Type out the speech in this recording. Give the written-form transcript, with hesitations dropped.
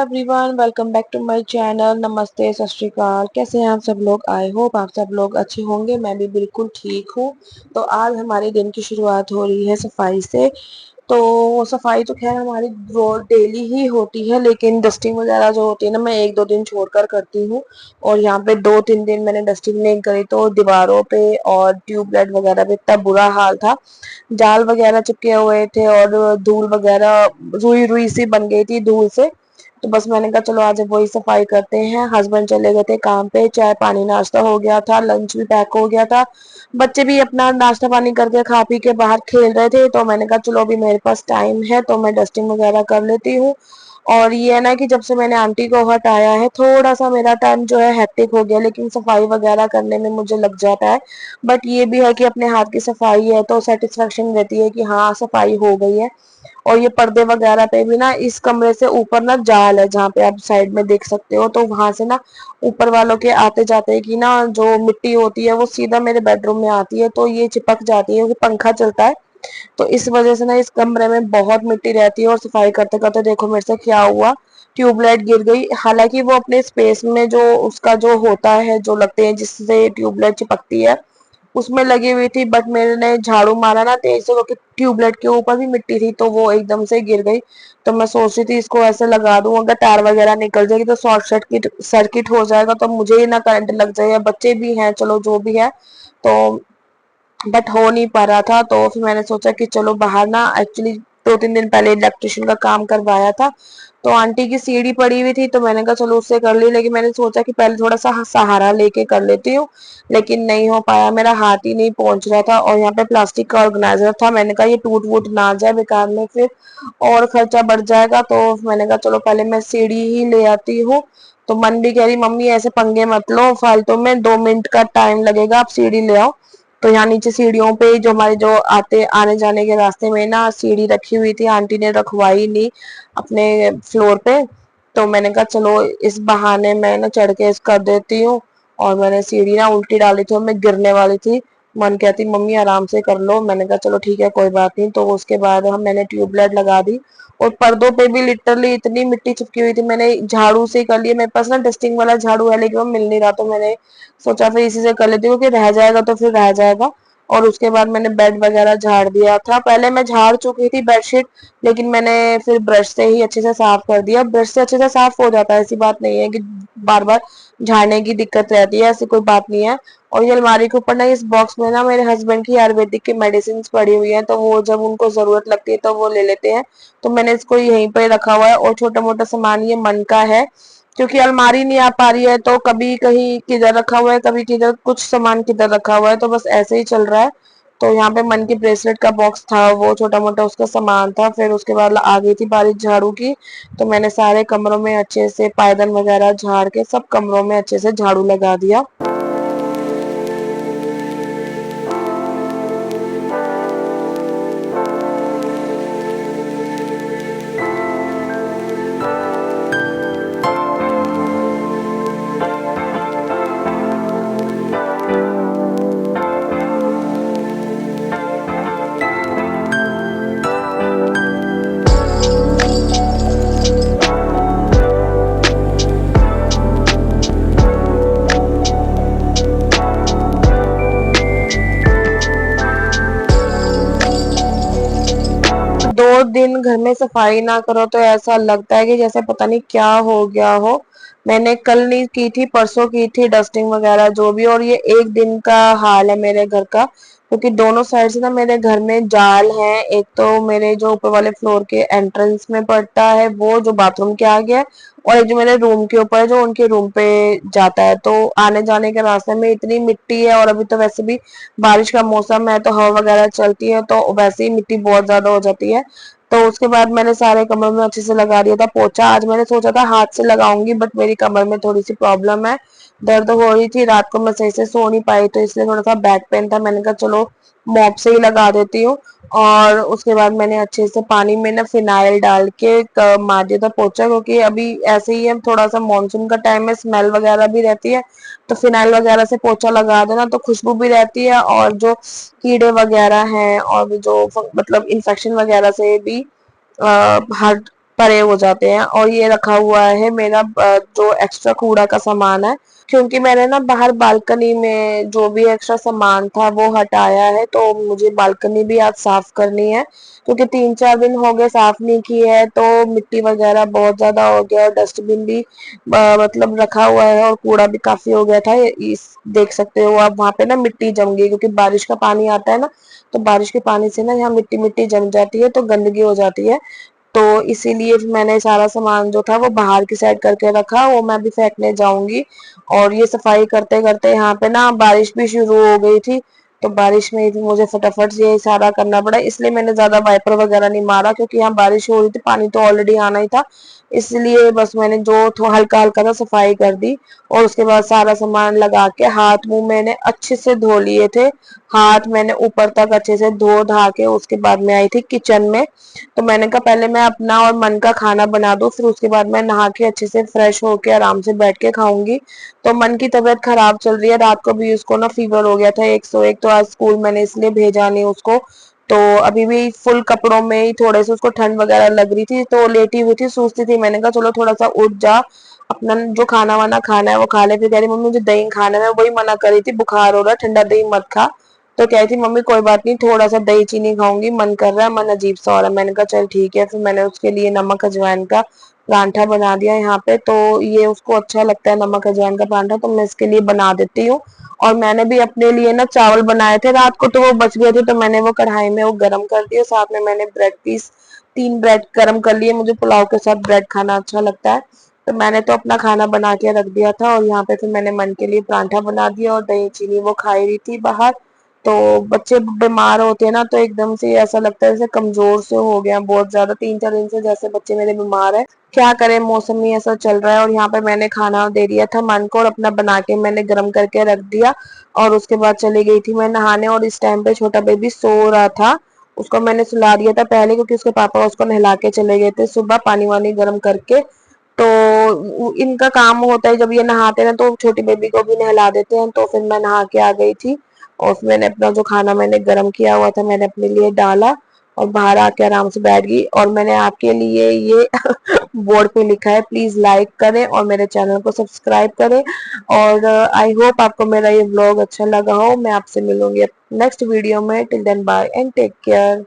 Everyone, welcome back to my channel. नमस्ते, सत श्री अकाल। कैसे हैं आप सब लोग? आई होप आप सब लोग अच्छे होंगे। मैं भी बिल्कुल ठीक हूँ। तो आज हमारे दिन की शुरुआत हो रही है सफाई से। तो सफाई तो खैर हमारी रोज डेली ही होती है, लेकिन डस्टिंग वगैरह जो होती है ना, मैं एक दो दिन छोड़कर करती हूँ। और यहाँ पे 2-3 दिन मैंने डस्टिंग नहीं करी तो दीवारों पे और ट्यूबलाइट वगैरह पे इतना बुरा हाल था। जाल वगैरह चिपके हुए थे और धूल वगैरह रुई रुई सी बन गई थी धूल से। तो बस मैंने कहा चलो आज वही सफाई करते हैं। हस्बैंड चले गए थे काम पे, चाय पानी नाश्ता हो गया था, लंच भी पैक हो गया था। बच्चे भी अपना नाश्ता पानी करके खा पी के बाहर खेल रहे थे, तो मैंने कहा चलो अभी मेरे पास टाइम है तो मैं डस्टिंग वगैरह कर लेती हूँ। और ये है ना कि जब से मैंने आंटी को हटाया है थोड़ा सा मेरा टाइम जो है हेक्टिक हो गया, लेकिन सफाई वगैरह करने में मुझे लग जाता है। बट ये भी है कि अपने हाथ की सफाई है तो सेटिस्फेक्शन रहती है कि हाँ सफाई हो गई है। और ये पर्दे वगैरह पे भी ना, इस कमरे से ऊपर ना जाल है, जहाँ पे आप साइड में देख सकते हो, तो वहां से ना ऊपर वालों के आते जाते की ना जो मिट्टी होती है वो सीधा मेरे बेडरूम में आती है, तो ये चिपक जाती है क्योंकि पंखा चलता है। तो इस वजह से ना इस कमरे में बहुत मिट्टी रहती है। और सफाई करते करते देखो मेरे से क्या हुआ, ट्यूबलाइट गिर गई। हालांकि वो अपने स्पेस में जो उसका जो होता है, जो लगते हैं जिससे ट्यूबलाइट चिपकती है, उसमें लगी हुई थी, बट मैंने झाड़ू मारा ना तेज से क्योंकि ट्यूबलाइट के ऊपर भी मिट्टी थी, तो वो एकदम से गिर गई। तो मैं सोच रही थी इसको ऐसे लगा दूं, अगर तार वगैरह निकल जाएगी तो शॉर्ट सर्किट सर्किट हो जाएगा, तो मुझे ही ना करंट लग जाएगा। बच्चे भी हैं, चलो जो भी है। तो बट हो नहीं पा रहा था, तो फिर मैंने सोचा कि चलो बाहर ना, एक्चुअली 2-3 दिन पहले इलेक्ट्रिशियन का काम करवाया था, तो आंटी की सीढ़ी पड़ी हुई थी, तो मैंने कहा चलो उससे कर ली। लेकिन मैंने सोचा कि पहले थोड़ा सा सहारा लेके कर लेती हूँ, लेकिन नहीं हो पाया, मेरा हाथ ही नहीं पहुंच रहा था। और यहाँ पे प्लास्टिक का ऑर्गेनाइजर था, मैंने कहा ये टूट वूट ना जाए बेकार में, फिर और खर्चा बढ़ जाएगा। तो मैंने कहा चलो पहले मैं सीढ़ी ही ले आती हूँ। तो मन भी कह रही मम्मी ऐसे पंगे मत लो फालतू में, 2 मिनट का टाइम लगेगा, आप सीढ़ी ले आओ। तो यहाँ नीचे सीढ़ियों पे जो हमारे जो आते आने जाने के रास्ते में ना सीढ़ी रखी हुई थी, आंटी ने रखवाई नहीं अपने फ्लोर पे। तो मैंने कहा चलो इस बहाने मैं ना चढ़ के कर देती हूँ। और मैंने सीढ़ी ना उल्टी डाली थी और मैं गिरने वाली थी। मन कहती मम्मी आराम से कर लो, मैंने कहा चलो ठीक है कोई बात नहीं। तो उसके बाद हम मैंने ट्यूबलाइट लगा दी। और पर्दों पे भी लिटरली इतनी मिट्टी चिपकी हुई थी, मैंने झाड़ू से कर लिया। मेरे पास ना डस्टिंग वाला झाड़ू है लेकिन वो मिल नहीं रहा, तो मैंने सोचा फिर इसी से कर लेती हूँ कि रह जाएगा तो फिर रह जाएगा। और उसके बाद मैंने बेड वगैरह झाड़ दिया था, पहले मैं झाड़ चुकी थी बेडशीट, लेकिन मैंने फिर ब्रश से ही अच्छे से साफ कर दिया। ब्रश से अच्छे से साफ हो जाता है, ऐसी बात नहीं है कि बार बार झाड़ने की दिक्कत रहती है, ऐसी कोई बात नहीं है। और ये अलमारी के ऊपर ना इस बॉक्स में ना मेरे हस्बैंड की आयुर्वेदिक की मेडिसिन पड़ी हुई है, तो वो जब उनको जरूरत लगती है तो वो ले लेते हैं। तो मैंने इसको यहीं पर रखा हुआ है। और छोटा मोटा सामान ये मन का है, क्योंकि अलमारी नहीं आ पा रही है, तो कभी कहीं किधर रखा हुआ है, कभी किधर, कुछ सामान किधर रखा हुआ है, तो बस ऐसे ही चल रहा है। तो यहाँ पे मन की ब्रेसलेट का बॉक्स था, वो छोटा मोटा उसका सामान था। फिर उसके बाद आ गई थी बारिश झाड़ू की, तो मैंने सारे कमरों में अच्छे से पायदान वगैरह झाड़ के सब कमरों में अच्छे से झाड़ू लगा दिया। 2 दिन घर में सफाई ना करो तो ऐसा लगता है कि जैसे पता नहीं क्या हो गया हो। मैंने कल नहीं की थी, परसों की थी डस्टिंग वगैरह जो भी। और ये एक दिन का हाल है मेरे घर का, क्योंकि दोनों साइड से ना मेरे घर में जाल है। एक तो मेरे जो ऊपर वाले फ्लोर के एंट्रेंस में पड़ता है, वो जो बाथरूम के आगे है, और एक जो मेरे रूम के ऊपर है जो उनके रूम पे जाता है। तो आने जाने के रास्ते में इतनी मिट्टी है, और अभी तो वैसे भी बारिश का मौसम है तो हवा वगैरह चलती है, तो वैसे ही मिट्टी बहुत ज्यादा हो जाती है। तो उसके बाद मैंने सारे कमरों में अच्छे से लगा दिया था पोछा। आज मैंने सोचा था हाथ से लगाऊंगी, बट मेरी कमर में थोड़ी सी प्रॉब्लम है, दर्द हो रही थी, रात को मैं सही से सो नहीं पाई, तो इसलिए थोड़ा सा बैक पेन था। मैंने कहा चलो मॉप से ही लगा देती हूँ। और उसके बाद मैंने अच्छे से पानी में ना फिनाइल डाल के मार दिया था पोछा, क्योंकि अभी ऐसे ही है, थोड़ा सा मानसून का टाइम है, स्मेल वगैरह भी रहती है। तो फिनाइल वगैरह से पोछा लगा देना तो खुशबू भी रहती है, और जो कीड़े वगैरह हैं और जो मतलब इन्फेक्शन वगैरह से भी हट परे हो जाते हैं। और ये रखा हुआ है मेरा जो एक्स्ट्रा कूड़ा का सामान है, क्योंकि मैंने ना बाहर बालकनी में जो भी एक्स्ट्रा सामान था वो हटाया है, तो मुझे बालकनी भी आज साफ करनी है, क्योंकि 3-4 दिन हो गए साफ नहीं की है, तो मिट्टी वगैरह बहुत ज्यादा हो गया और डस्टबिन भी मतलब रखा हुआ है और कूड़ा भी काफी हो गया था। इस देख सकते हो आप वहां पे ना मिट्टी जम गई, क्योंकि बारिश का पानी आता है ना, तो बारिश के पानी से ना यहाँ मिट्टी मिट्टी जम जाती है, तो गंदगी हो जाती है। तो इसीलिए मैंने सारा सामान जो था वो बाहर की साइड करके रखा, वो मैं भी फेंकने जाऊंगी। और ये सफाई करते करते यहाँ पे ना बारिश भी शुरू हो गई थी, तो बारिश में भी मुझे फटाफट से ये सारा करना पड़ा, इसलिए मैंने ज्यादा वाइपर वगैरह नहीं मारा, क्योंकि यहाँ बारिश हो रही थी, पानी तो ऑलरेडी आना ही था। इसलिए बस मैंने जो हल्का हल्का सा सफाई कर दी, और उसके बाद सारा सामान लगा के हाथ मुंह मैंने अच्छे से धो लिए थे। हाथ मैंने ऊपर तक अच्छे से धो धा के उसके बाद में आई थी किचन में। तो मैंने कहा पहले मैं अपना और मन का खाना बना दूं, फिर उसके बाद मैं नहा के अच्छे से फ्रेश होके आराम से बैठ के खाऊंगी। तो मन की तबीयत खराब चल रही है, रात को भी उसको ना फीवर हो गया था 101, तो आज स्कूल मैंने इसलिए भेजा नहीं उसको। तो अभी भी फुल कपड़ों में ही, थोड़े से उसको ठंड वगैरह लग रही थी, तो लेटी हुई थी, सोचती थी, मैंने कहा चलो थोड़ा सा उठ जा, अपना जो खाना वाना खाना है वो खा ले। फिर कह रही मम्मी मुझे दही खाना है, मैं वही मना कर रही थी, बुखार हो रहा है, ठंडा दही मत खा। तो कह रही थी मम्मी कोई बात नहीं, थोड़ा सा दही चीनी खाऊंगी, मन कर रहा है, मन अजीब सा हो रहा है। मैंने कहा चल ठीक है, फिर मैंने उसके लिए नमक अजवाइन का परांठा बना दिया यहाँ पे, तो ये उसको अच्छा लगता है नमक अजवाइन का परांठा, तो मैं इसके लिए बना देती हूँ। और मैंने भी अपने लिए ना चावल बनाए थे रात को, तो वो बच गए थे, तो मैंने वो कढ़ाई में वो गरम कर दिए, साथ में मैंने ब्रेड पीस 3 ब्रेड गरम कर लिए, मुझे पुलाव के साथ ब्रेड खाना अच्छा लगता है। तो मैंने तो अपना खाना बना के रख दिया था, और यहाँ पे फिर मैंने मन के लिए परांठा बना दिया, और दही चीनी वो खाई रही थी बाहर। तो बच्चे बीमार होते हैं ना, तो एकदम से ऐसा लगता है जैसे कमजोर से हो गया बहुत ज्यादा, 3-4 दिन से जैसे बच्चे मेरे बीमार है। क्या करें, मौसम ही ऐसा चल रहा है। और यहाँ पे मैंने खाना दे दिया था मन को, और अपना बना के मैंने गर्म करके रख दिया, और उसके बाद चली गई थी मैं नहाने। और इस टाइम पे छोटा बेबी सो रहा था, उसको मैंने सुला दिया था पहले, क्योंकि उसके पापा उसको नहला के चले गए थे सुबह पानी वानी गर्म करके। तो इनका काम होता है, जब ये नहाते हैं तो छोटी बेबी को भी नहला देते हैं, तो फिर मैं नहा के आ गई थी। और फिर मैंने अपना जो खाना मैंने गर्म किया हुआ था मैंने अपने लिए डाला, और बाहर आके आराम से बैठ गई। और मैंने आपके लिए ये बोर्ड पे लिखा है, प्लीज लाइक करें और मेरे चैनल को सब्सक्राइब करें। और आई होप आपको मेरा ये व्लॉग अच्छा लगा हो। मैं आपसे मिलूंगी नेक्स्ट वीडियो में। Till then bye and take care.